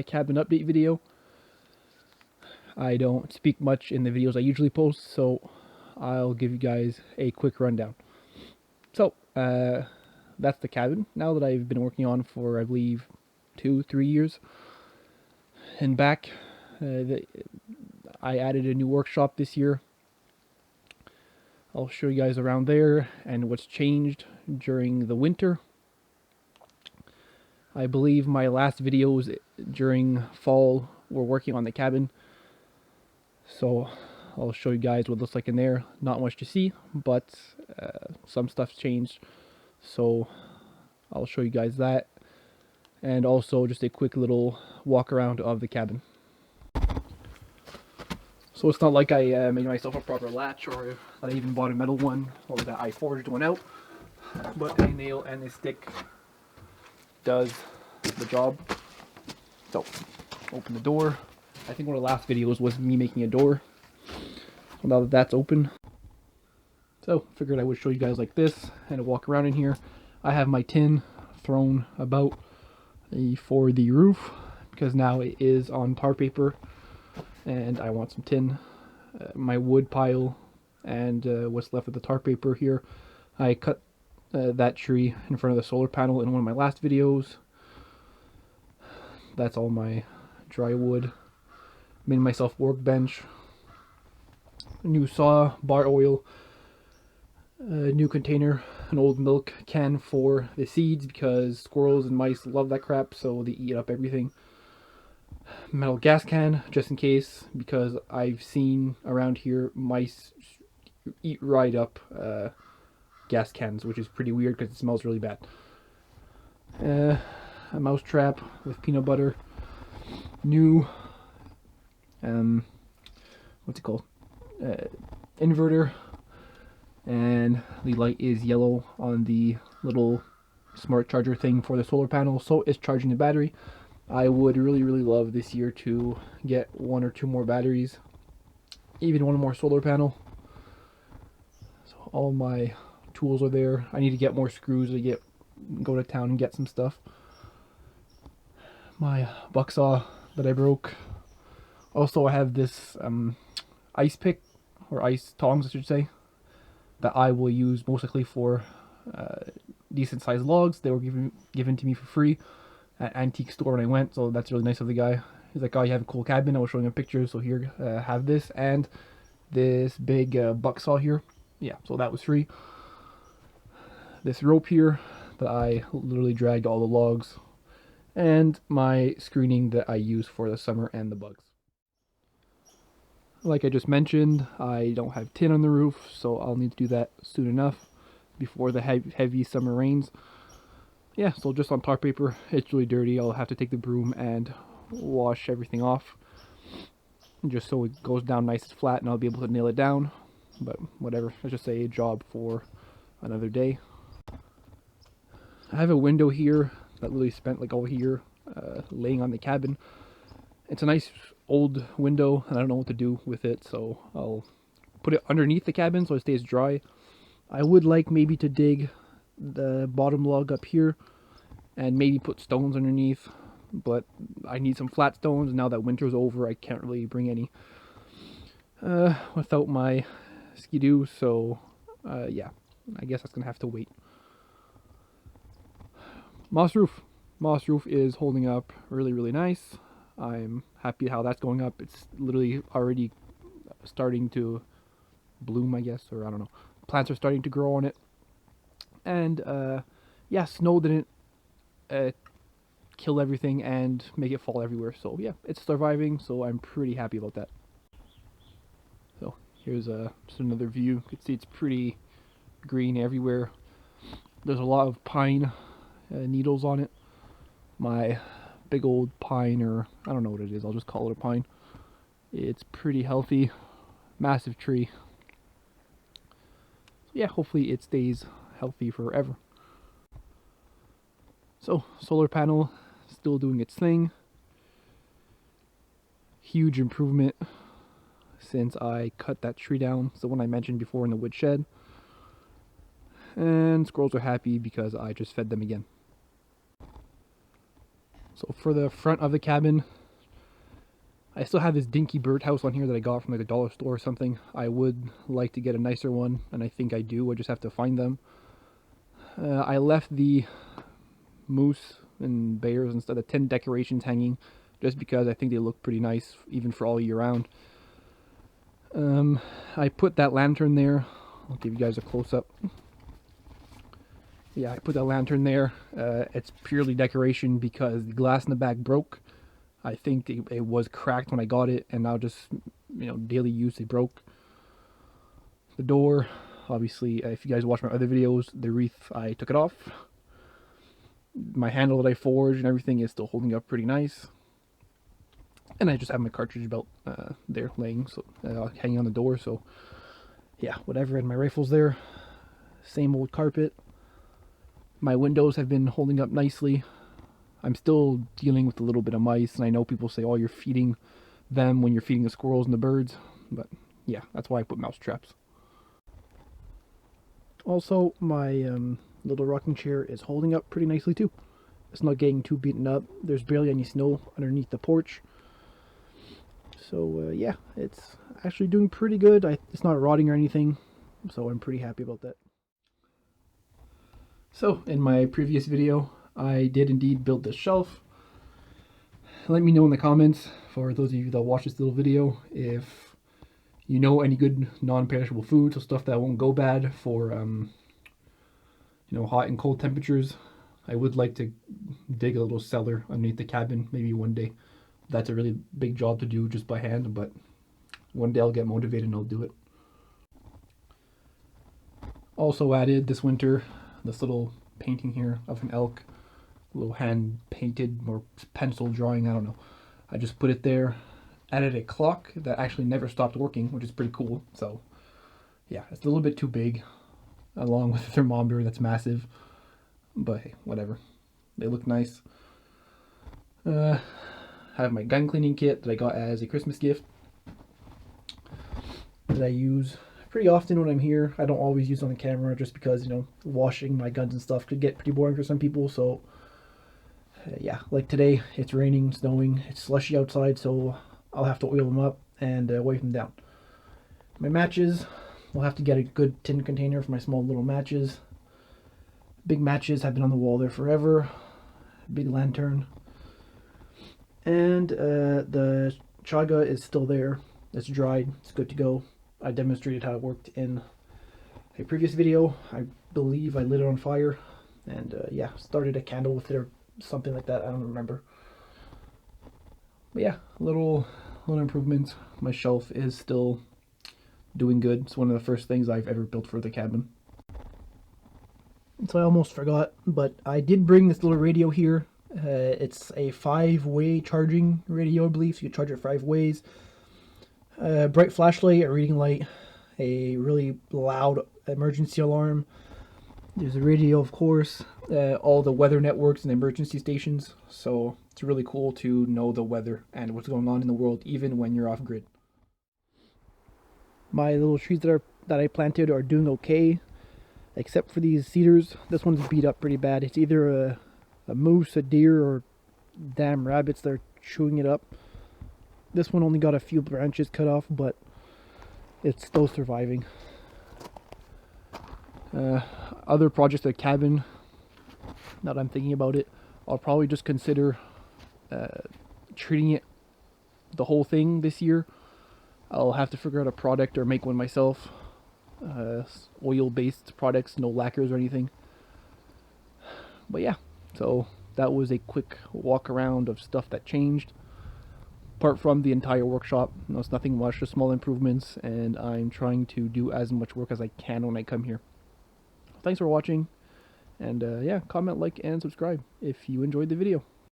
cabin update video. I don't speak much in the videos I usually post, so I'll give you guys a quick rundown. So, that's the cabin now that I've been working on for, I believe, 2-3 years. And back, I added a new workshop this year. I'll show you guys around there and what's changed during the winter. I believe my last videos during fall were working on the cabin. So I'll show you guys what it looks like in there. Not much to see, but some stuff's changed. So I'll show you guys that. And also just a quick little walk around of the cabin. So it's not like I made myself a proper latch, or that I even bought a metal one, or that I forged one out. But a nail and a stick does the job. So, open the door. I think one of the last videos was me making a door. So now that that's open. So, figured I would show you guys like this, and walk around in here. I have my tin thrown about for the roof, because now it is on tar paper. And I want some tin. My wood pile and what's left of the tar paper here. I cut that tree in front of the solar panel in one of my last videos. That's all my dry wood. Made myself a workbench. A new saw, bar oil. A new container, an old milk can for the seeds because squirrels and mice love that crap, so they eat up everything. Metal gas can, just in case, because I've seen around here mice eat right up gas cans, which is pretty weird because it smells really bad. A mouse trap with peanut butter. New, what's it called? Inverter. And the light is yellow on the little smart charger thing for the solar panel, so it's charging the battery. I would really love this year to get 1 or 2 more batteries, even 1 more solar panel. So all my tools are there. I need to get more screws to go to town and get some stuff. My buck saw that I broke. Also, I have this ice pick, or ice tongs I should say, that I will use most likely for decent sized logs. They were given to me for free at antique store when I went, so that's really nice of the guy. He's like, oh, you have a cool cabin. I was showing him pictures, so here, have this and this big buck saw here. Yeah, so that was free. This rope here that I literally dragged all the logs, and my screening that I use for the summer and the bugs. Like I just mentioned, I don't have tin on the roof, so I'll need to do that soon enough before the heavy summer rains. Yeah, so just on tar paper. It's really dirty. I'll have to take the broom and wash everything off, just so it goes down nice and flat, and I'll be able to nail it down. But whatever, it's just a job for another day. I have a window here that literally spent like all year laying on the cabin. It's a nice old window, and I don't know what to do with it, so I'll put it underneath the cabin so it stays dry. I would like maybe to dig the bottom log up here and maybe put stones underneath, but I need some flat stones. Now that winter's over, I can't really bring any without my skidoo, so yeah, I guess that's gonna have to wait. Moss roof is holding up really nice. I'm happy how that's going up. It's literally already starting to bloom, I guess, or I don't know. Plants are starting to grow on it. And yeah, snow didn't kill everything and make it fall everywhere. So yeah, it's surviving, so I'm pretty happy about that. So here's just another view. You can see it's pretty green everywhere. There's a lot of pine needles on it. My big old pine, or I don't know what it is, I'll just call it a pine. It's pretty healthy, massive tree. Yeah, hopefully it stays healthy forever. So, solar panel still doing its thing. Huge improvement since I cut that tree down, the one I mentioned before in the woodshed. And squirrels are happy because I just fed them again. So for the front of the cabin, I still have this dinky birdhouse on here that I got from like a dollar store or something. I would like to get a nicer one, and I think I do. I just have to find them. I left the moose and bears and stuff, the tent decorations hanging, just because I think they look pretty nice, even for all year round. I put that lantern there. I'll give you guys a close-up. Yeah, I put that lantern there. It's purely decoration because the glass in the back broke. I think it was cracked when I got it, and now just, daily use, it broke. The door, obviously, if you guys watch my other videos, the wreath, I took it off. My handle that I forged and everything is still holding up pretty nice. And I just have my cartridge belt there laying, so hanging on the door. So yeah, whatever. And my rifle's there. Same old carpet. My windows have been holding up nicely. I'm still dealing with a little bit of mice, and I know people say, oh, you're feeding them when you're feeding the squirrels and the birds. But yeah, that's why I put mouse traps. Also, my little rocking chair is holding up pretty nicely too. It's not getting too beaten up. There's barely any snow underneath the porch. So yeah, it's actually doing pretty good. It's not rotting or anything, so I'm pretty happy about that. So in my previous video, I did indeed build this shelf. Let me know in the comments, for those of you that watch this little video, if you know any good non-perishable foods, so stuff that won't go bad for hot and cold temperatures. I would like to dig a little cellar underneath the cabin maybe one day. That's a really big job to do just by hand, but one day I'll get motivated and I'll do it. Also added this winter this little painting here of an elk, a little hand painted or pencil drawing, I don't know. I just put it there. Added a clock that actually never stopped working, which is pretty cool. So yeah, it's a little bit too big, along with the thermometer that's massive, but hey, whatever. They look nice. I have my gun cleaning kit that I got as a Christmas gift that I use pretty often when I'm here. I don't always use it on the camera just because, washing my guns and stuff could get pretty boring for some people. So yeah, like today, it's raining, snowing, it's slushy outside, so I'll have to oil them up and wipe them down. My matches, I'll have to get a good tin container for my small little matches. Big matches have been on the wall there forever. Big lantern. And the chaga is still there. It's dried. It's good to go. I demonstrated how it worked in a previous video. I believe I lit it on fire. And yeah, started a candle with it or something like that. I don't remember. But yeah, little improvements. My shelf is still doing good. It's one of the first things I've ever built for the cabin. So I almost forgot, but I did bring this little radio here. It's a 5-way charging radio, I believe, so you can charge it 5 ways. Bright flashlight, a reading light, a really loud emergency alarm. There's a radio, of course, all the weather networks and emergency stations, so it's really cool to know the weather and what's going on in the world, even when you're off grid. My little trees that I planted are doing okay, except for these cedars. This one's beat up pretty bad. It's either a moose, a deer, or damn rabbits that are chewing it up. This one only got a few branches cut off, but it's still surviving. Other projects at cabin, now that I'm thinking about it, I'll probably just consider treating it, the whole thing, this year. I'll have to figure out a product or make one myself. Oil-based products, no lacquers or anything. But yeah, so that was a quick walk around of stuff that changed. Apart from the entire workshop, it's nothing much, just small improvements, and I'm trying to do as much work as I can when I come here. Thanks for watching, and yeah, comment, like, and subscribe if you enjoyed the video.